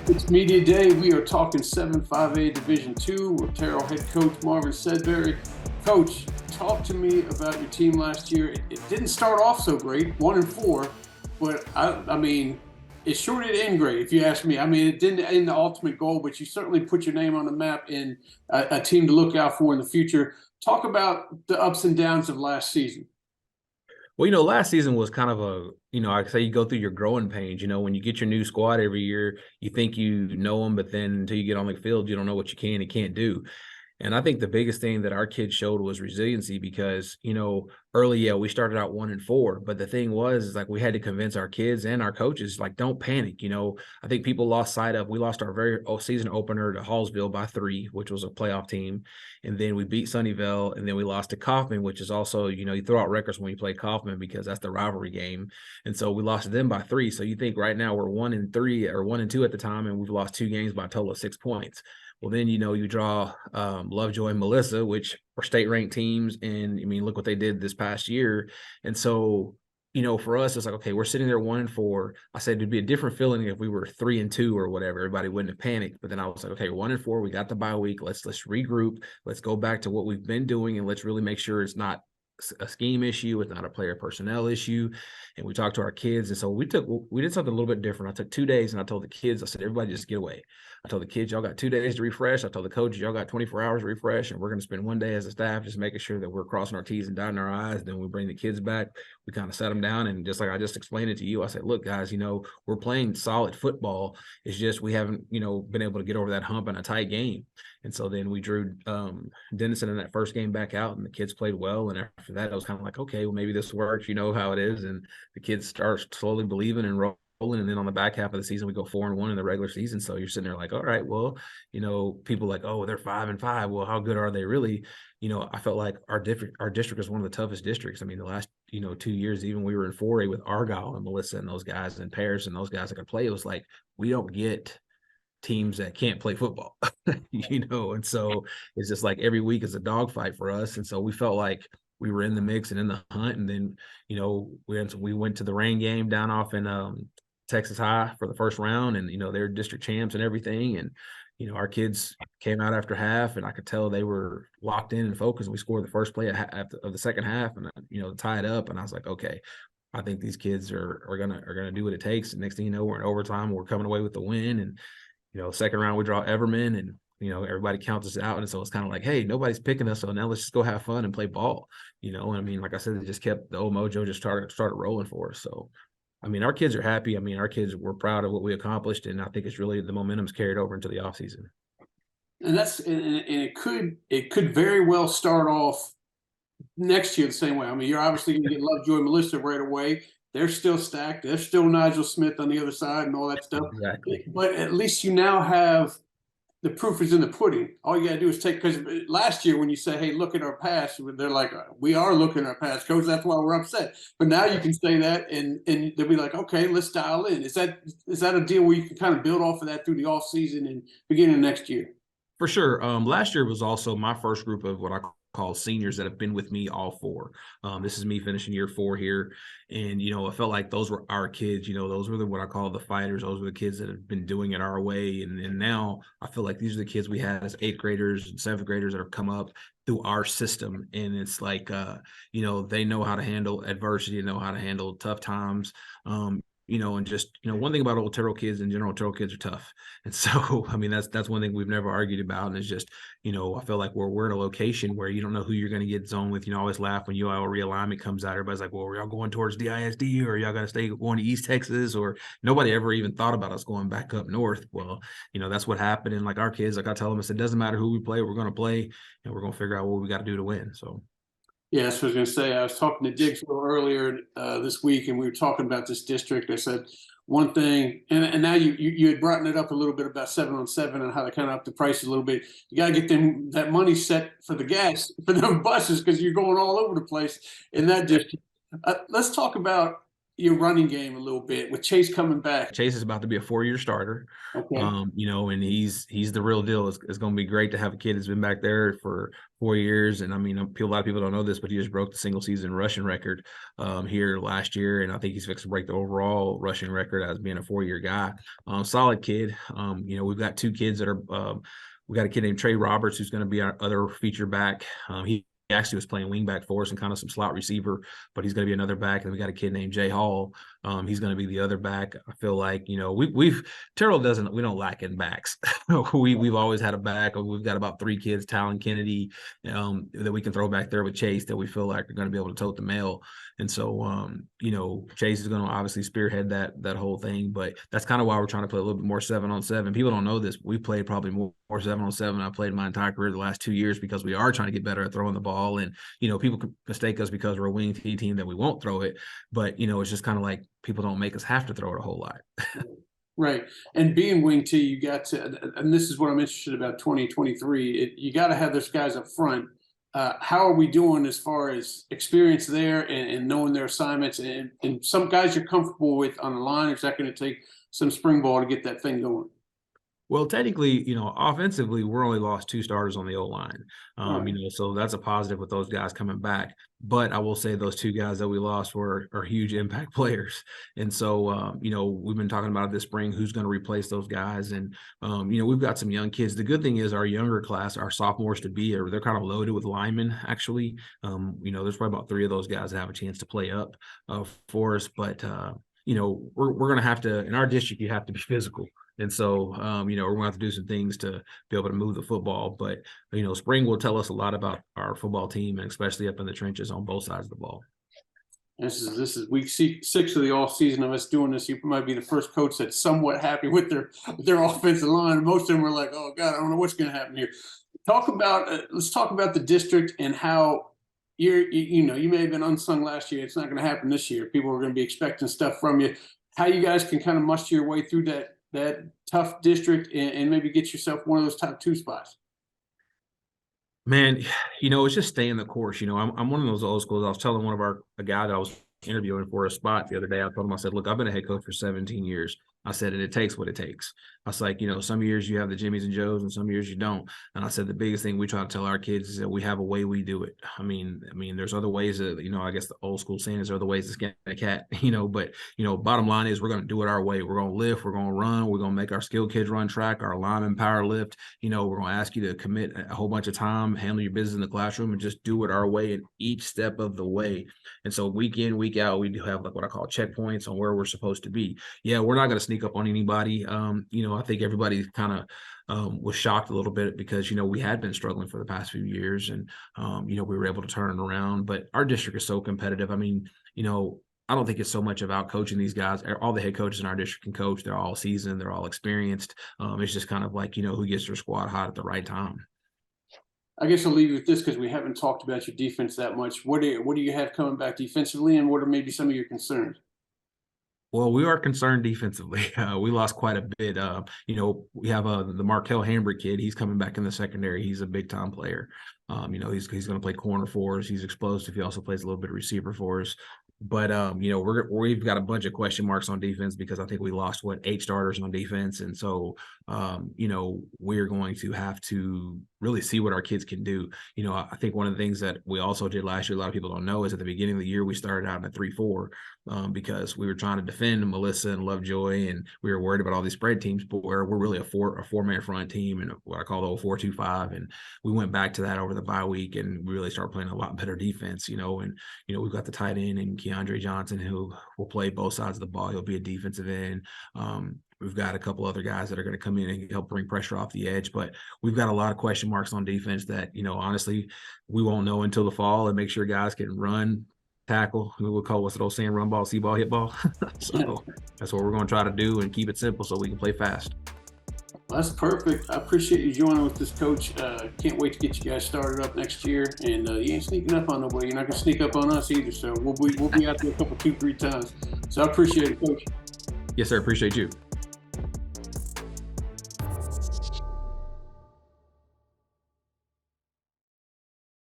It's media day. We are talking 7-5A Division II with Terrell Head Coach Marvin Sedberry. Coach, talk to me about your team last year. It didn't start off so great, 1-4, but I mean, it sure did end great, if you ask me. I mean, it didn't end the ultimate goal, but you certainly put your name on the map in a team to look out for in the future. Talk about the ups and downs of last season. Well, last season was kind of I say you go through your growing pains. When you get your new squad every year, you think you know them, but then until you get on the field, you don't know what you can and can't do. And I think the biggest thing that our kids showed was resiliency because, early, we started out 1-4, but the thing was, is like we had to convince our kids and our coaches, like, don't panic. I think people lost sight of, we lost our very season opener to Hallsville by 3, which was a playoff team. And then we beat Sunnyvale, and then we lost to Kaufman, which is also, you throw out records when you play Kaufman because that's the rivalry game. And so we lost to them by 3. So you think right now we're 1-3 or 1-2 at the time, and we've lost 2 games by a total of 6 points. Well, then, you draw Lovejoy and Melissa, which are state-ranked teams. And, I mean, look what they did this past year. And so, for us, it's like, okay, we're sitting there 1-4. I said it'd be a different feeling if we were 3-2 or whatever. Everybody wouldn't have panicked. But then I was like, okay, 1-4. We got the bye week. Let's regroup. Let's go back to what we've been doing, and let's really make sure it's not a scheme issue. It's not a player personnel issue. And we talked to our kids. And so we did something a little bit different. I took 2 days, and I told the kids, I said, everybody just get away. I told the kids, y'all got 2 days to refresh. I told the coach, y'all got 24 hours to refresh, and we're going to spend 1 day as a staff just making sure that we're crossing our T's and dotting our I's. Then we bring the kids back. We kind of sat them down, and just like I just explained it to you, I said, look, guys, we're playing solid football. It's just we haven't, been able to get over that hump in a tight game. And so then we drew Denison in that first game back out, and the kids played well. And after that, I was kind of like, okay, well, maybe this works. You know how it is. And the kids start slowly believing and rolling. And then on the back half of the season, we go 4-1 in the regular season. So you're sitting there like, all right, well, people like, oh, they're 5-5. Well, how good are they really? I felt like our district is one of the toughest districts. I mean, the last, 2 years, even we were in 4A with Argyle and Melissa and those guys and Paris and those guys that could play. It was like, we don't get teams that can't play football, and so it's just like every week is a dogfight for us. And so we felt like we were in the mix and in the hunt. And then, we went to the rain game down off in Texas High for the first round, and they're district champs and everything. And our kids came out after half, and I could tell they were locked in and focused. We scored the first play of the second half, and tie it up. And I was like, okay, I think these kids are gonna do what it takes. And next thing you know, we're in overtime. We're coming away with the win. And second round we draw Everman, and everybody counts us out. And so it's kind of like, hey, nobody's picking us, so now let's just go have fun and play ball. And I mean, like I said, it just kept the old mojo just started rolling for us. So I mean, our kids are happy. I mean, our kids were proud of what we accomplished, and I think it's really the momentum's carried over into the offseason. And it could very well start off next year the same way. I mean, you're obviously going to get Lovejoy and Melissa right away. They're still stacked. There's still Nigel Smith on the other side and all that stuff. Exactly. But at least you now have the proof is in the pudding. All you got to do is because last year when you say, hey, look at our past, they're like, we are looking at our past, coach. That's why we're upset. But now you can say that, and they'll be like, okay, let's dial in. Is that a deal where you can kind of build off of that through the off season and beginning of next year? For sure. Last year was also my first group of what I call seniors that have been with me all 4. This is me finishing year 4 here. And, I felt like those were our kids, those were what I call the fighters. Those were the kids that have been doing it our way. And now I feel like these are the kids we had as 8th graders and 7th graders that have come up through our system. And it's like, they know how to handle adversity, know how to handle tough times. And just, one thing about old Terrell kids in general, Terrell kids are tough. And so, I mean, that's one thing we've never argued about. And it's just, I feel like we're in a location where you don't know who you're going to get zoned with. I always laugh when UIL realignment comes out. Everybody's like, well, are y'all going towards DISD, or y'all going to stay going to East Texas? Or nobody ever even thought about us going back up north. Well, that's what happened. And like our kids, like I tell them, I said, it doesn't matter who we play, we're going to play, and we're going to figure out what we got to do to win. So. Yeah, that's what I was going to say. I was talking to Diggs earlier this week, and we were talking about this district. I said one thing, and now you had brought it up a little bit about 7-on-7 and how they kind of up the prices a little bit. You got to get that money set for the gas for the buses because you're going all over the place in that district. Let's talk about your running game a little bit with Chase coming back? Chase is about to be a 4-year starter. Okay. And he's the real deal. It's going to be great to have a kid that's been back there for 4 years. And I mean, a lot of people don't know this, but he just broke the single season rushing record here last year. And I think he's fixed to break the overall rushing record as being a 4-year guy. Solid kid. We've got 2 kids that are, we got a kid named Trey Roberts, who's going to be our other feature back. He actually was playing wing back for us and kind of some slot receiver, but he's going to be another back. And we got a kid named Jay Hall. He's going to be the other back. I feel like, Terrell we don't lack in backs. We've always had a back. We've got about 3 kids, Talon Kennedy, that we can throw back there with Chase that we feel like are going to be able to tote the mail. And so, Chase is going to obviously spearhead that whole thing, but that's kind of why we're trying to play a little bit more 7-on-7. People don't know this. We played probably more 7-on-7. I played my entire career the last 2 years because we are trying to get better at throwing the ball. And, people can mistake us because we're a wing T team that we won't throw it. But, it's just kind of like people don't make us have to throw it a whole lot. Right. And being wing T, you got to, and this is what I'm interested about 2023, you got to have those guys up front. How are we doing as far as experience there and knowing their assignments and some guys you're comfortable with on the line? Is that going to take some spring ball to get that thing going? Well, technically, offensively, we're only lost 2 starters on the O-line. So that's a positive with those guys coming back. But I will say those 2 guys that we lost are huge impact players. And so, we've been talking about it this spring, who's going to replace those guys. And, we've got some young kids. The good thing is our younger class, our sophomores to be, they're kind of loaded with linemen, actually. There's probably about 3 of those guys that have a chance to play up for us. But, we're going to have to, in our district, you have to be physical. And so, we're going to have to do some things to be able to move the football. But, spring will tell us a lot about our football team, and especially up in the trenches on both sides of the ball. This is week 6 of the off season of us doing this. You might be the first coach that's somewhat happy with their offensive line. Most of them are like, oh God, I don't know what's going to happen here. Let's talk about the district and how you may have been unsung last year. It's not going to happen this year. People are going to be expecting stuff from you. How you guys can kind of muster your way through that tough district and maybe get yourself one of those top 2 spots. Man, it's just staying the course. I'm one of those old schools. I was telling a guy that I was interviewing for a spot the other day. I told him, I said, look, I've been a head coach for 17 years. I said, and it takes what it takes. I was like, some years you have the Jimmies and Joes and some years you don't. And I said, the biggest thing we try to tell our kids is that we have a way we do it. I mean, there's other ways that, I guess the old school saying is there are other ways to skin a cat, but, bottom line is we're going to do it our way. We're going to lift, we're going to run, we're going to make our skilled kids run track, our linemen power lift. We're going to ask you to commit a whole bunch of time, handle your business in the classroom and just do it our way in each step of the way. And so week in, week out, we do have like what I call checkpoints on where we're supposed to be. Yeah, we're not going to sneak up on anybody. I think everybody kind of was shocked a little bit because, we had been struggling for the past few years and, we were able to turn it around. But our district is so competitive. I mean, I don't think it's so much about coaching these guys. All the head coaches in our district can coach. They're all seasoned. They're all experienced. It's just kind of like, who gets their squad hot at the right time. I guess I'll leave you with this because we haven't talked about your defense that much. What do you have coming back defensively, and what are maybe some of your concerns? Well, we are concerned defensively. We lost quite a bit. We have the Markel Hambrick kid. He's coming back in the secondary. He's a big-time player. He's going to play corner for us. He's explosive. He also plays a little bit of receiver for us. But, we've got a bunch of question marks on defense because I think we lost, 8 starters on defense. And so, we're going to have to really see what our kids can do. I think one of the things that we also did last year, a lot of people don't know, is at the beginning of the year, we started out in a 3-4 because we were trying to defend Melissa and Lovejoy, and we were worried about all these spread teams, but we're really a four-man front team and what I call the old 4-2-5. And we went back to that over the bye week and we really started playing a lot better defense, and, we've got the tight end and Keandre Johnson who will play both sides of the ball. He'll be a defensive end. We've got a couple other guys that are going to come in and help bring pressure off the edge, but we've got a lot of question marks on defense that, honestly, we won't know until the fall and make sure guys can run, tackle. We'll call what's the old saying, run ball, see ball, hit ball. So that's what we're going to try to do and keep it simple so we can play fast. Well, that's perfect. I appreciate you joining with this, Coach. Can't wait to get you guys started up next year. And you ain't sneaking up on nobody. You're not going to sneak up on us either. So we'll be out there a couple, 2-3 times. So I appreciate it, Coach. Yes, sir. Appreciate you.